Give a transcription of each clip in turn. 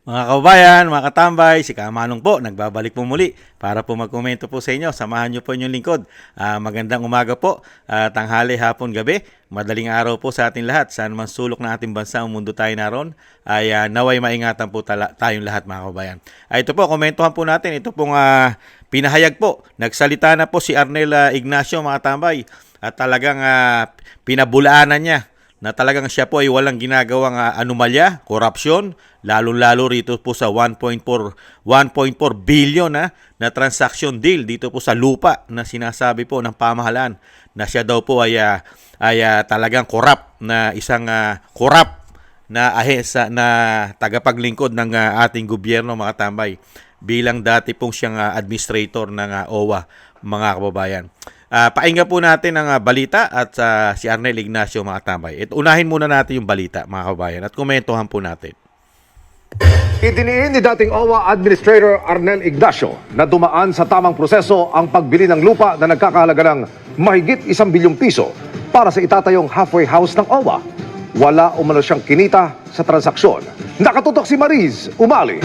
Mga kababayan, mga katambay, si Kamanong po, nagbabalik po muli para po magkomento po sa inyo. Samahan niyo po inyong lingkod. Magandang umaga po, tanghali, hapon, gabi. Madaling araw po sa ating lahat. Saan man sulok ng ating bansa, ang mundo tayo naroon, ay naway maingatan po tayong lahat, mga kababayan. Ito po, komentuhan po natin. Ito pong pinahayag po. Nagsalita na po si Arnel Ignacio, mga tambay. At talagang pinabulaanan niya na talagang siya po ay walang ginagawang anomalya, korupsyon, lalo-lalo rito po sa 1.4 billion na transaction deal dito po sa lupa na sinasabi po ng pamahalaan na siya daw po ay talagang korap na isang korap na ahensya na tagapaglingkod ng ating gobyerno, mga tambay, bilang dati pong siyang administrator ng OWA, mga kababayan. Painggan po natin ang balita at si Arnel Ignacio, mga tambay. Unahin muna natin yung balita, mga kabayan, at komentuhan po natin. Idiniin ni dating OWA Administrator Arnel Ignacio na dumaan sa tamang proseso ang pagbili ng lupa na nagkakahalaga ng mahigit 1 bilyong piso para sa itatayong halfway house ng OWA. Wala umano siyang kinita sa transaksyon. Nakatutok si Mariz Umali.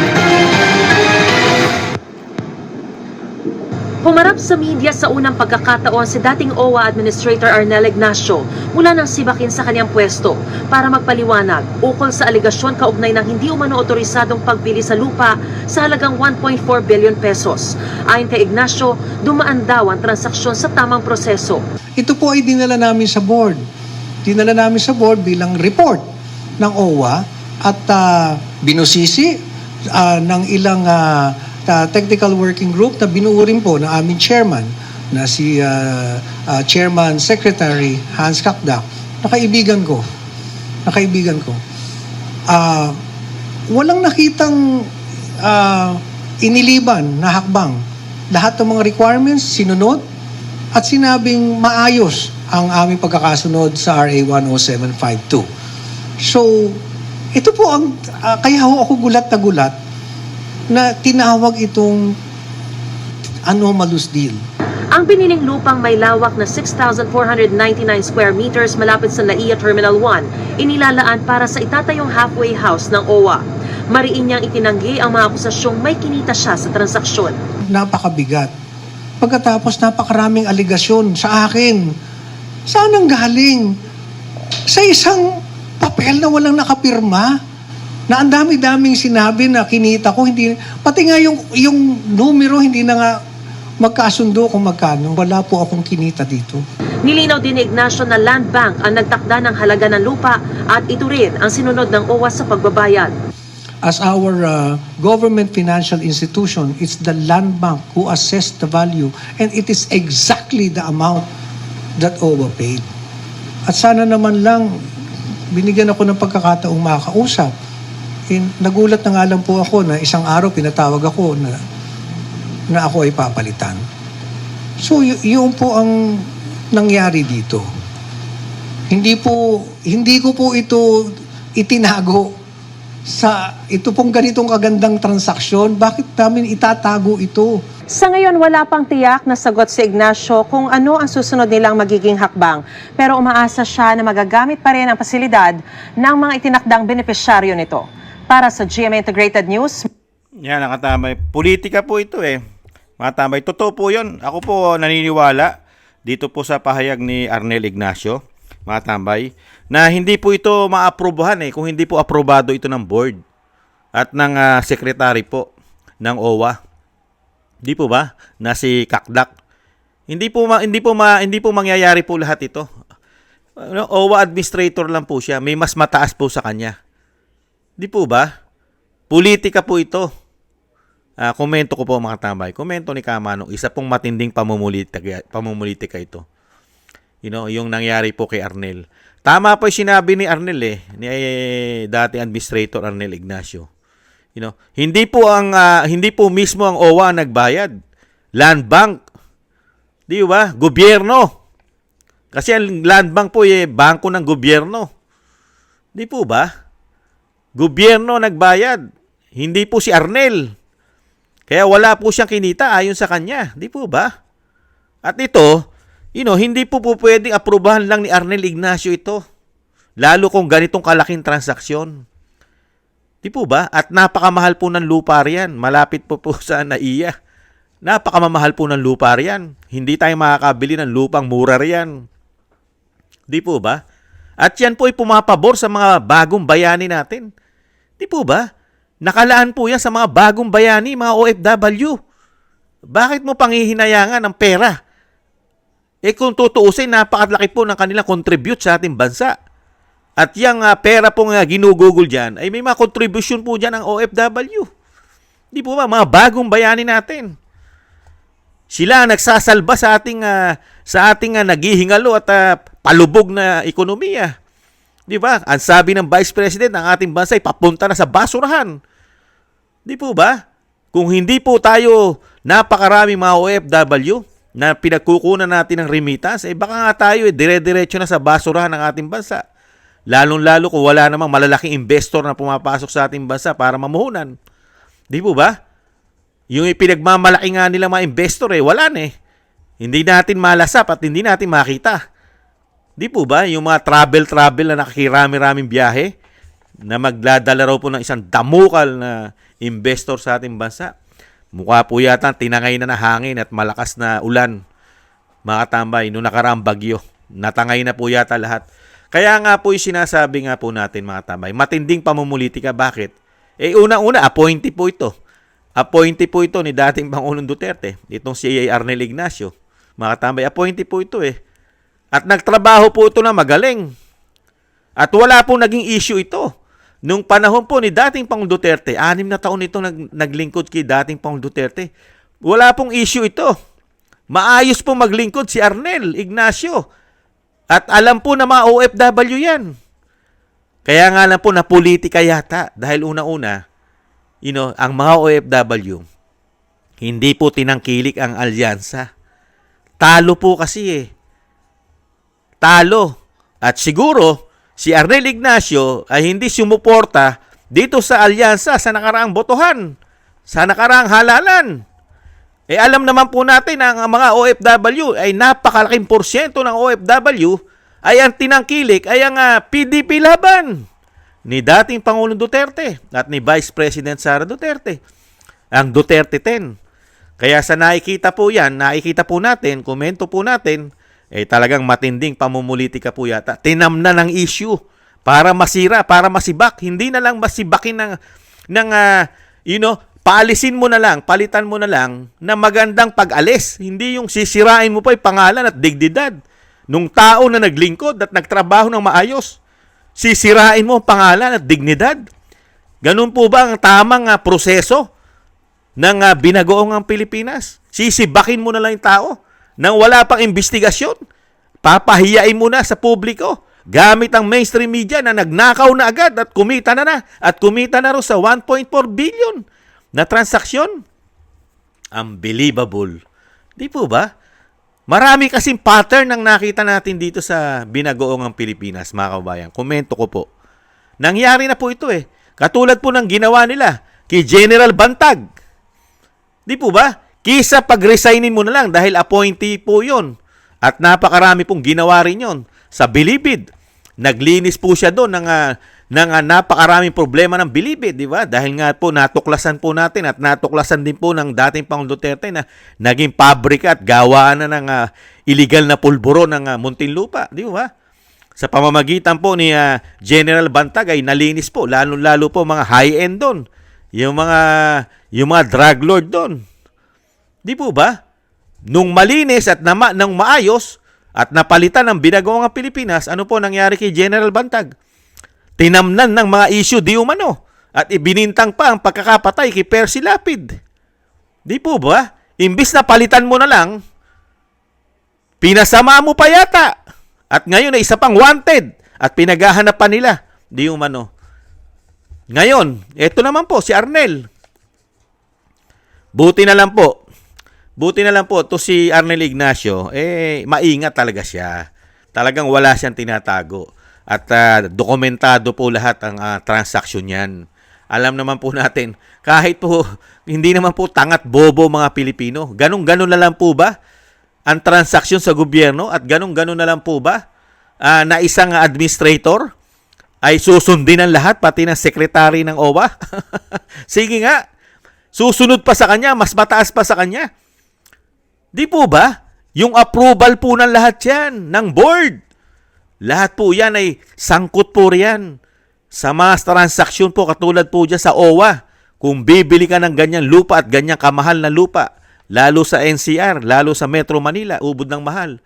Humarap sa media sa unang pagkakataon si dating OWA Administrator Arnel Ignacio mula nang sibakin sa kanyang pwesto para magpaliwanag ukol sa aligasyon kaugnay ng hindi umano otorisadong pagbili sa lupa sa halagang 1.4 billion pesos. Ayon kay Ignacio, dumaan daw ang transaksyon sa tamang proseso. Ito po ay dinala namin sa board. Dinala namin sa board bilang report ng OWA at binusisi ng ilang technical working group na binuo rin po ng aming chairman na si Chairman Secretary Hans Kakdak, nakaibigan ko. Walang nakitang iniliban na hakbang. Lahat ng mga requirements sinunod at sinabing maayos ang aming pagkakasunod sa RA 10752. So, ito po ang kaya ako gulat na gulat na tinawag itong anomalous deal. Ang biniling lupang may lawak na 6,499 square meters malapit sa NAIA Terminal 1, inilalaan para sa itatayong halfway house ng OWA. Mariin niyang itinanggi ang mga akusasyong may kinita siya sa transaksyon. Napakabigat. Pagkatapos napakaraming aligasyon sa akin. Saan ang galing? Sa isang papel na walang nakapirma? Na ang dami-daming sinabi na kinita ko, hindi, pati nga yung numero hindi na nga magkasundo kung magkano. Wala po akong kinita dito. Nilinaw din ni Ignacio na Land Bank ang nagtakda ng halaga ng lupa at ito rin ang sinunod ng OWA sa pagbabayad. As our government financial institution, it's the Land Bank who assessed the value and it is exactly the amount that OWA paid. At sana naman lang binigyan ako ng pagkakataong makakausap. Nagulat na nga lang po ako na isang araw pinatawag ako na ako ay papalitan. So, yun po ang nangyari dito. Hindi ko po ito itinago sa ito pong ganitong kagandang transaksyon. Bakit namin itatago ito? Sa ngayon, wala pang tiyak na sagot si Ignacio kung ano ang susunod nilang magiging hakbang. Pero umaasa siya na magagamit pa rin ang pasilidad ng mga itinakdang benepisyaryo nito. Para sa GMA Integrated News. Yan, nakatambay. Politika po ito Mga tambay, totoo po yun. Ako po naniniwala dito po sa pahayag ni Arnel Ignacio, mga tambay, na hindi po ito maaprubahan kung hindi po aprobado ito ng board at ng secretary po ng OWA. Di po ba? Na si Kakdak. Hindi po mangyayari po lahat ito. OWA administrator lang po siya. May mas mataas po sa kanya. Di po ba? Politika po ito. Komento ko po, mga tambay. Komento ni Kamanong, isa pong matinding pamumulitika ito. Yung nangyari po kay Arnel. Tama po yung sinabi ni Arnel ni dati administrator Arnel Ignacio. Hindi po mismo ang OWA nagbayad. Land Bank. Di ba? Gobyerno. Kasi ang Land Bank po bangko ng gobyerno. Di po ba? Gobyerno nagbayad. Hindi po si Arnel. Kaya wala po siyang kinita ayon sa kanya. Di po ba? At ito, hindi po pwedeng aprubahan lang ni Arnel Ignacio ito. Lalo kung ganitong kalaking transaksyon. Di po ba? At napakamahal po ng lupa riyan. Malapit po sa NAIA. Napakamamahal po ng lupa riyan. Hindi tayo makakabili ng lupang mura riyan. Di po ba? At yan po ay pumapabor sa mga bagong bayani natin. Di po ba? Nakalaan po yan sa mga bagong bayani, mga OFW. Bakit mo pangihinayangan ng pera? Kung tutuusin, napakalaki po ng kanilang contribute sa ating bansa. At yung pera pong ginugugol dyan, ay may mga contribution po dyan ng OFW. Di po ba? Mga bagong bayani natin. Sila ang nagsasalba sa ating naghihingalo at palubog na ekonomiya. Di ba? Ang sabi ng Vice President, ang ating bansa ay papunta na sa basurahan. Di po ba? Kung hindi po tayo napakarami mga OFW na pinagkukunan natin ng remittance, baka nga tayo dire-diretso na sa basurahan ng ating bansa. Lalong-lalo kung wala namang malalaking investor na pumapasok sa ating bansa para mamuhunan. Di po ba? Yung ipinagmamalaki nga nila mga investor, wala na eh. Hindi natin malasap at hindi natin makita. Di po ba? Yung mga travel na nakakirami-raming biyahe na magdadala raw po ng isang damukal na investor sa ating bansa. Mukha po yata tinangay na hangin at malakas na ulan. Mga tambay, nung nakaraang bagyo. Natangay na po yata lahat. Kaya nga po yung sinasabi nga po natin mga tambay, matinding pamumulitika. Bakit? Una-una, appointee po ito. Appointee po ito ni dating Pangulong Duterte. Itong si Arnel Ignacio. Mga tambay, appointee po ito eh. At nagtrabaho po ito na magaling. At wala pong naging issue ito. Nung panahon po ni dating Pangulong Duterte, 6 na taon ito naglingkod kay dating Pangulong Duterte. Wala pong issue ito. Maayos po maglingkod si Arnel Ignacio. At alam po na mga OFW yan. Kaya nga lang po na politika yata. Dahil una-una, ang mga OFW, hindi po tinangkilik ang alyansa. Talo po kasi eh. Talo. At siguro, si Arnel Ignacio ay hindi sumuporta dito sa alyansa sa nakaraang botohan, sa nakaraang halalan. Alam naman po natin na ang mga OFW ay napakalaking porsyento ng OFW ay ang tinangkilik ay ang PDP laban ni dating Pangulong Duterte at ni Vice President Sara Duterte. Ang Duterte 10. Kaya sa nakikita po natin, komento po natin, talagang matinding pamumulitika po yata. Tinamna ng issue para masira, para masibak. Hindi na lang masibakin paalisin mo na lang, palitan mo na lang na magandang pag-alis. Hindi yung sisirain mo pa yung pangalan at dignidad nung tao na naglingkod at nagtrabaho ng maayos. Sisirain mo ang pangalan at dignidad. Ganun po ba ang tamang proseso ng binagoong ang Pilipinas? Sisibakin mo na lang yung tao nang wala pang investigasyon. Papahiyain mo na sa publiko gamit ang mainstream media na nagnakaw na agad at kumita na rin sa 1.4 billion na transaksyon. Unbelievable. Di po ba? Marami kasing pattern ang nakita natin dito sa binagoong ang Pilipinas, mga kabayan. Komento ko po. Nangyari na po ito eh. Katulad po ng ginawa nila kay General Bantag. Di po ba? Kisa pag-resignin mo na lang dahil appointee po yon. At napakarami pong ginawa rin yon. Sa Bilibid, naglinis po siya doon ng napakaraming problema ng Bilibid, di ba? Dahil nga po natuklasan po natin at natuklasan din po ng dating Pangulong Duterte na naging pabrika at gawaan na ng illegal na pulburo ng Muntinlupa, di ba? Sa pamamagitan po ni General Bantag ay nalinis po, lalo po mga high-end doon. Yung mga drug lord doon. Di po ba? Nung malinis at nang maayos at napalitan ng binagoong ang Pilipinas, ano po nangyari kay General Bantag? Tinamnan ng mga issue di umano at ibinintang pa ang pagkakapatay kay Percy Lapid. Di po ba? Imbis na palitan mo na lang, pinasama mo pa yata. At ngayon ay isa pang wanted at pinaghahanap pa nila. Di umano. Ngayon, eto naman po si Arnel. Buti na lang po to si Arnel Ignacio, maingat talaga siya. Talagang wala siyang tinatago. At dokumentado po lahat ang transaksyon niyan. Alam naman po natin, kahit po hindi naman po tangat bobo mga Pilipino, ganun-ganun na lang po ba ang transaksyon sa gobyerno at ganun-ganun na lang po ba na isang administrator ay susundin ng lahat, pati ng sekretary ng OWA. Sige nga, susunod pa sa kanya, mas mataas pa sa kanya. Di po ba? Yung approval po ng lahat yan, ng board. Lahat po yan ay sangkot po riyan sa mga transaksyon po katulad po dyan sa OWA. Kung bibili ka ng ganyang lupa at ganyang kamahal na lupa, lalo sa NCR, lalo sa Metro Manila, ubod ng mahal.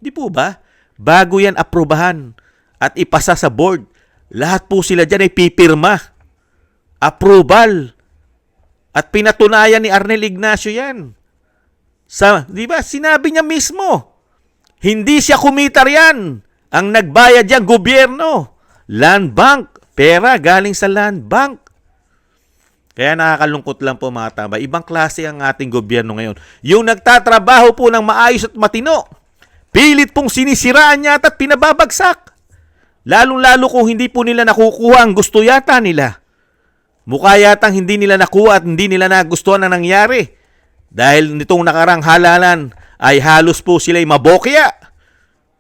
Di po ba? Bago yan aprobahan at ipasa sa board, lahat po sila dyan ay pipirma. Approval. At pinatunayan ni Arnel Ignacio yan. Di ba? Sinabi niya mismo. Hindi siya kumitar yan. Ang nagbayad yan, gobyerno. Land Bank. Pera galing sa Land Bank. Kaya nakakalungkot lang po mga tambay. Ibang klase ang ating gobyerno ngayon. Yung nagtatrabaho po ng maayos at matino, pilit pong sinisiraan yata at pinababagsak. Lalong-lalo kung hindi po nila nakukuha ang gusto yata nila. Mukha yatang hindi nila nakuha at hindi nila nagustuhan ang nangyari. Dahil nitong nakarang halalan ay halos po sila'y mabokya.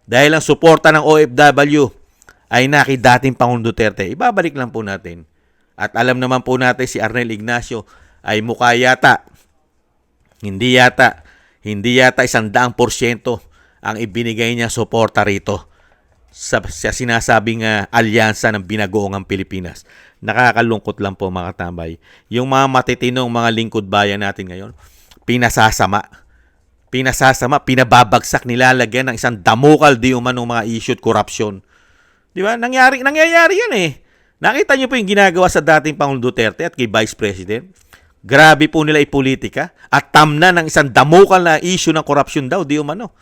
Dahil ang suporta ng OFW ay dating Pangulong Duterte. Ibabalik lang po natin. At alam naman po natin si Arnel Ignacio ay mukha yata, hindi yata 100% ang ibinigay niya suporta rito sa sinasabing alyansa ng binagoong Pilipinas. Nakakalungkot lang po mga tambay. Yung mga matitinong mga lingkod bayan natin ngayon, pinasasama, pinababagsak, nilalagyan ng isang damukal di umano mga issue at corruption. Di ba? Nangyayari yan eh. Nakita niyo po yung ginagawa sa dating Pangulong Duterte at kay Vice President. Grabe po nila ipolitika at tamna ng isang damukal na issue ng korupsyon daw, di umano.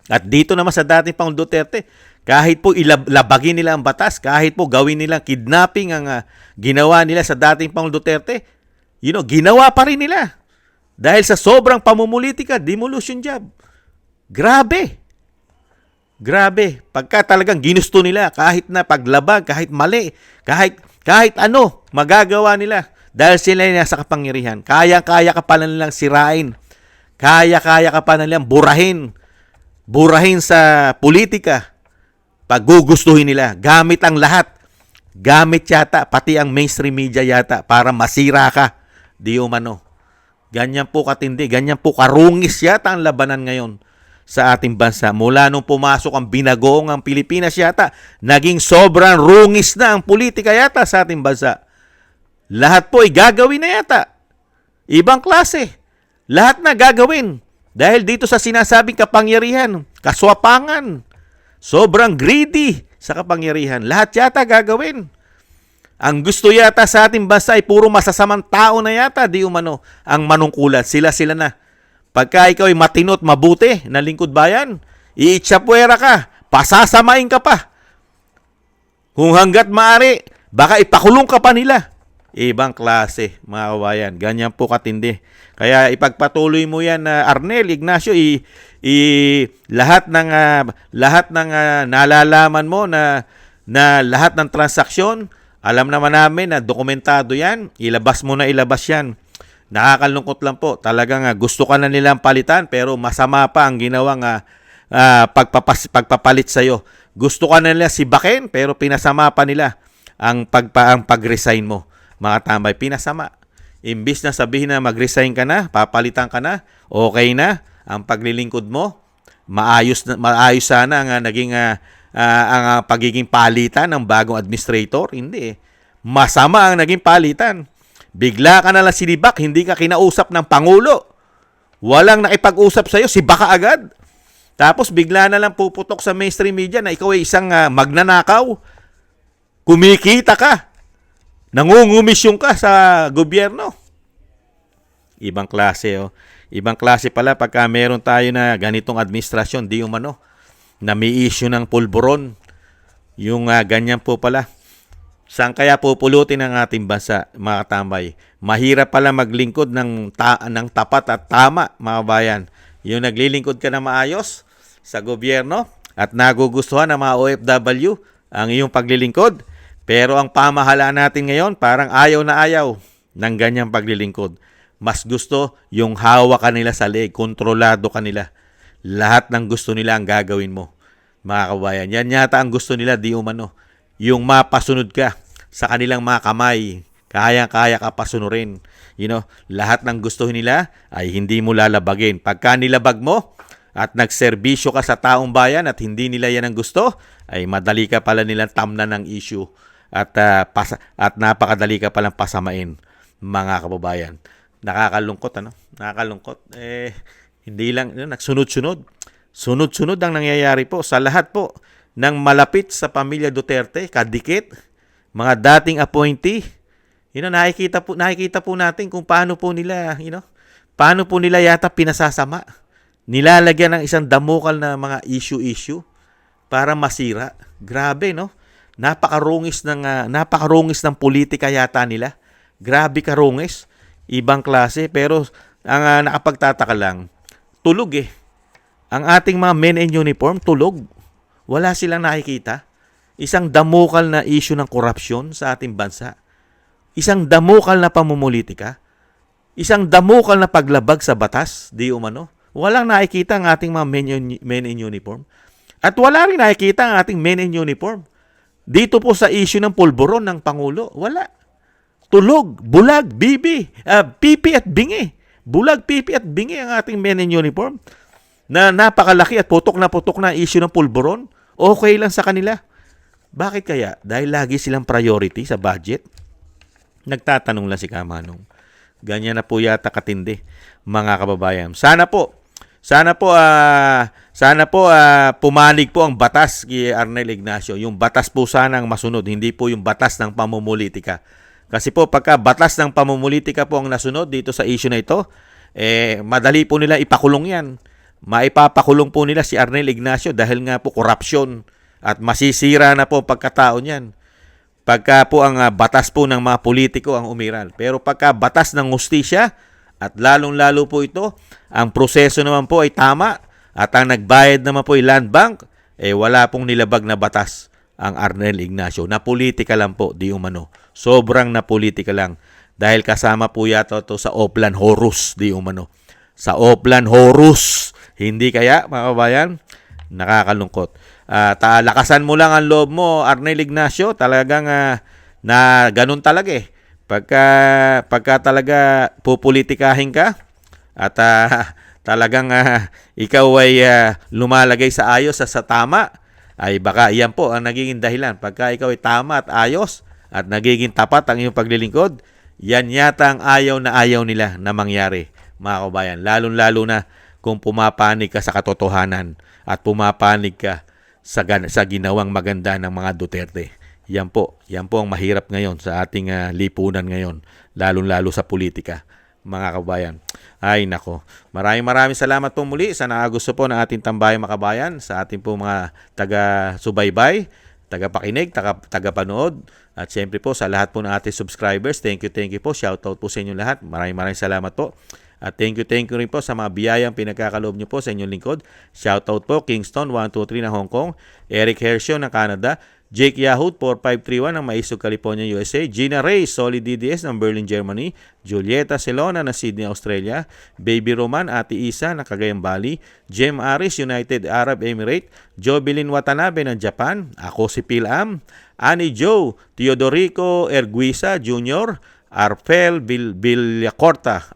At dito naman sa dating Pangulong Duterte, kahit po ilabagin nila ang batas, kahit po gawin nilang kidnapping ang ginawa nila sa dating Pangulong Duterte, ginawa pa rin nila. Dahil sa sobrang pamumulitika, demolition job. Grabe. Pagka talagang ginusto nila, kahit na paglabag, kahit mali, kahit ano, magagawa nila. Dahil sila ay nasa kapangyarihan. Kaya-kaya ka pa nilang sirain. Kaya-kaya ka pa nilang burahin. Burahin sa politika. Pag gugustuhin nila, gamit ang lahat. Gamit yata, pati ang mainstream media yata, para masira ka. Di umano. Ganyan po katindi, ganyan po karungis yata ang labanan ngayon sa ating bansa. Mula nung pumasok ang binagoong ang Pilipinas yata, naging sobrang rungis na ang politika yata sa ating bansa. Lahat po ay gagawin na yata. Ibang klase. Lahat na gagawin. Dahil dito sa sinasabing kapangyarihan, kaswapangan, sobrang greedy sa kapangyarihan. Lahat yata gagawin. Ang gusto yata sa ating bansa ay puro masasamang tao na yata, di umano ang manungkulan. Sila na. Pagka ikaw ay matinot, mabuti, na lingkod bayan, iitsapwera ka, pasasamain ka pa. Kung hanggat maaari, baka ipakulong ka pa nila. Ibang klase, mga kabayan. Ganyan po katindi. Kaya ipagpatuloy mo yan, Arnel Ignacio, lahat ng nalalaman mo na lahat ng transaksyon, alam naman namin na dokumentado yan, ilabas yan. Nakakalungkot lang po. Talagang gusto ka na nilang palitan pero masama pa ang ginawang pagpapalit sa'yo. Gusto ka na nila sibakin pero pinasama pa nila ang pag-resign mo. Mga tambay, pinasama. Imbis na sabihin na mag-resign ka na, papalitan ka na, okay na ang paglilingkod mo, maayos sana ang naging ang pagiging palitan ng bagong administrator. Hindi. Masama ang naging palitan. Bigla ka na lang sinibak, hindi ka kinausap ng Pangulo. Walang nakipag-usap sa'yo, sibak ka agad. Tapos bigla na lang puputok sa mainstream media na ikaw ay isang magnanakaw. Kumikita ka. Nangungumisyon ka sa gobyerno. Ibang klase, oh. Ibang klase pala pagka meron tayo na ganitong administrasyon, di umano, na may issue ng pulburon. Yung ganyan po pala. Saan kaya pupulutin ang ating bansa, mga tambay? Mahirap pala maglingkod ng tapat at tama, mga bayan. Yung naglilingkod ka na maayos sa gobyerno at nagugustuhan ng mga OFW ang iyong paglilingkod. Pero ang pamahalaan natin ngayon, parang ayaw na ayaw ng ganyang paglilingkod. Mas gusto yung hawak ka nila sa leeg, kontrolado ka nila. Lahat ng gusto nila ang gagawin mo, mga kabayan. Yan yata ang gusto nila, di umano. yung mapasunod ka sa kanilang mga kamay. Kayang-kaya ka pasunurin. Lahat ng gusto nila ay hindi mo lalabagin. Pagka nilabag mo at nagserbisyo ka sa taong bayan at hindi nila yan ang gusto, ay madali ka pala nilang tamnan ng issue at napakadali ka palang pasamain, mga kababayan. Nakakalungkot, Nakakalungkot. Hindi lang, nagsunod-sunod. Sunod-sunod ang nangyayari po sa lahat po ng malapit sa pamilya Duterte, kadikit, mga dating appointee. Nakikita po natin kung paano po nila, paano po nila yata pinasasama. Nilalagyan ng isang damukal na mga issue para masira. Grabe, no? Napakarungis ng politika yata nila. Grabe karungis. Ibang klase, pero ang nakapagtataka lang, tulog eh. Ang ating mga men in uniform, tulog. Wala silang nakikita. Isang damukal na issue ng korupsyon sa ating bansa. Isang damukal na pamumulitika. Isang damukal na paglabag sa batas, di umano. Walang nakikita ang ating mga men in uniform. At wala rin nakikita ang ating men in uniform. Dito po sa issue ng pulburon ng Pangulo, wala. Tulog, bulag, pipi at bingi. Bulag, pipi at bingi ang ating men in uniform. Na napakalaki at putok na issue ng pulburon. Okay lang sa kanila. Bakit kaya? Dahil lagi silang priority sa budget. Nagtatanong lang si Kamanong. Ganyan na po yata katindi, mga kababayan. Sana po pumanig po ang batas kay Arnel Ignacio. Yung batas po sana ang masunod, hindi po yung batas ng pamumulitika. Kasi po pagka batas ng pamumulitika po ang nasunod dito sa issue na ito, madali po nila ipakulong yan. Maipapakulong po nila si Arnel Ignacio dahil nga po korupsyon at masisira na po pagkatao niyan. Pagka po ang batas po ng mga politiko ang umiral. Pero pagka batas ng hustisya at lalong-lalo po ito, ang proseso naman po ay tama at ang nagbayad naman po ay Land Bank, wala pong nilabag na batas ang Arnel Ignacio. Napolitika lang po, di umano. Sobrang napolitika lang. Dahil kasama po yata ito sa Oplan Horus, di umano. Sa Oplan Horus. Hindi kaya, mga kabayan? Nakakalungkot. Lakasan mo lang ang loob mo, Arnel Ignacio. Talagang na ganun talaga eh. Pagka talaga pupolitikahin ka at talagang ikaw ay lumalagay sa ayos sa tama, ay baka iyan po ang nagiging dahilan. Pagka ikaw ay tama at ayos at nagiging tapat ang iyong paglilingkod, yan yata ang ayaw nila na mangyari, mga kabayan. Lalo na kung pumapanig ka sa katotohanan at pumapanig ka sa ginawang maganda ng mga Duterte. Yan po ang mahirap ngayon sa ating lipunan ngayon, lalo sa politika, mga kabayan. Ay nako, maraming salamat po muli sa nakagusto po ng ating tambayang makabayan, sa ating po mga taga-subaybay, taga-pakinig, taga-panood, at siyempre po sa lahat po ng ating subscribers. Thank you po, shoutout po sa inyo lahat. Maraming salamat po. At thank you rin po sa mga biyayang pinagkakaloob nyo po sa inyong lingkod. Shoutout po Kingston 123 ng Hong Kong, Eric Hershio ng Canada, Jake Yahoo 4531 ng Maisog, California, USA, Gina Ray, Solid DDS ng Berlin, Germany, Julieta Celona ng Sydney, Australia, Baby Roman, Ate Isa ng Cagayan Valley, Jem Aris, United Arab Emirates, Jobilin Watanabe ng Japan, ako si Pilam, Annie Joe, Teodorico Erguisa Jr., Arpel Villacorta.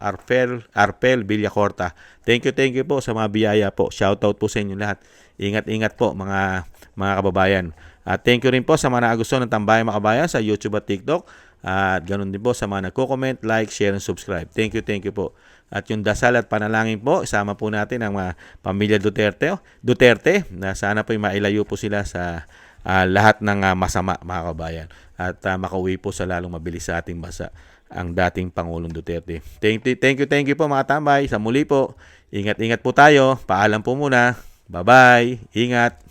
Thank you po sa mga biyaya po. Shoutout po sa inyo lahat. Ingat po mga kababayan. At thank you rin po sa mga nakagusto ng Tambayang Makabayan sa YouTube at TikTok. At ganun din po sa mga nagko-comment, like, share, and subscribe. Thank you po. At yung dasal at panalangin po, isama po natin ang mga pamilya Duterte na sana po mailayo po sila sa lahat ng masama, mga kabayan. At makauwi po sa lalong mabilis sa ating bansa ang dating Pangulong Duterte. Thank you po mga tambay. Sa muli po, ingat po tayo. Paalam po muna. Bye-bye. Ingat.